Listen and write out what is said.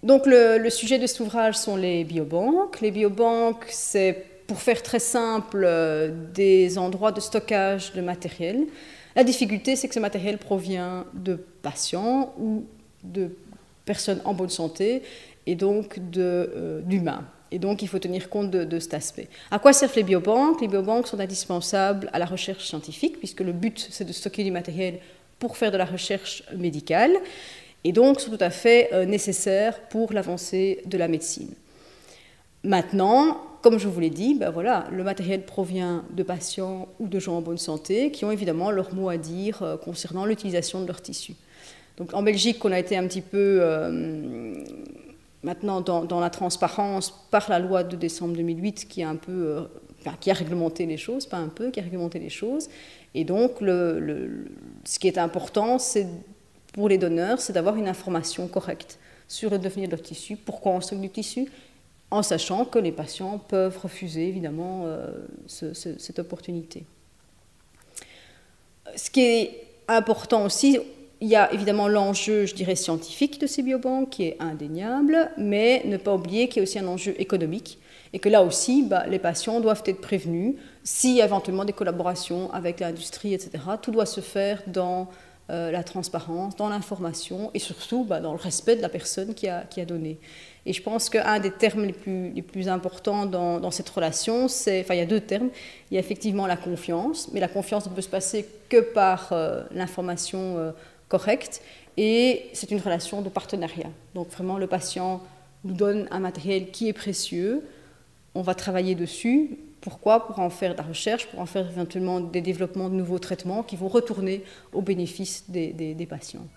Donc le sujet de cet ouvrage sont les biobanques. Les biobanques, c'est, pour faire très simple, des endroits de stockage de matériel. La difficulté, c'est que ce matériel provient de patients ou de personnes en bonne santé et donc d'humains. Et donc, il faut tenir compte de cet aspect. À quoi servent les biobanques? Les biobanques sont indispensables à la recherche scientifique, puisque le but, c'est de stocker du matériel pour faire de la recherche médicale, et donc sont tout à fait nécessaires pour l'avancée de la médecine. Maintenant, comme je vous l'ai dit, ben voilà, le matériel provient de patients ou de gens en bonne santé qui ont évidemment leur mot à dire concernant l'utilisation de leurs tissus. Donc, en Belgique, on a été un petit peu maintenant dans la transparence par la loi de décembre 2008 qui a un peu, qui a réglementé les choses, pas un peu, qui a réglementé les choses. Et donc, ce qui est important, c'est pour les donneurs, c'est d'avoir une information correcte sur le devenir de leur tissu, pourquoi on stocke du tissu, en sachant que les patients peuvent refuser évidemment cette opportunité. Ce qui est important aussi, il y a évidemment l'enjeu, je dirais, scientifique de ces biobanques qui est indéniable, mais ne pas oublier qu'il y a aussi un enjeu économique et que là aussi, les patients doivent être prévenus s'il y a éventuellement des collaborations avec l'industrie, etc. Tout doit se faire dans la transparence, dans l'information et surtout dans le respect de la personne qui a donné. Et je pense qu'un des termes les plus importants dans cette relation, il y a deux termes. Il y a effectivement la confiance, mais la confiance ne peut se passer que par l'information correcte. Et c'est une relation de partenariat. Donc vraiment, le patient nous donne un matériel qui est précieux. On va travailler dessus. Pourquoi? Pour en faire de la recherche, pour en faire éventuellement des développements de nouveaux traitements qui vont retourner au bénéfice des patients.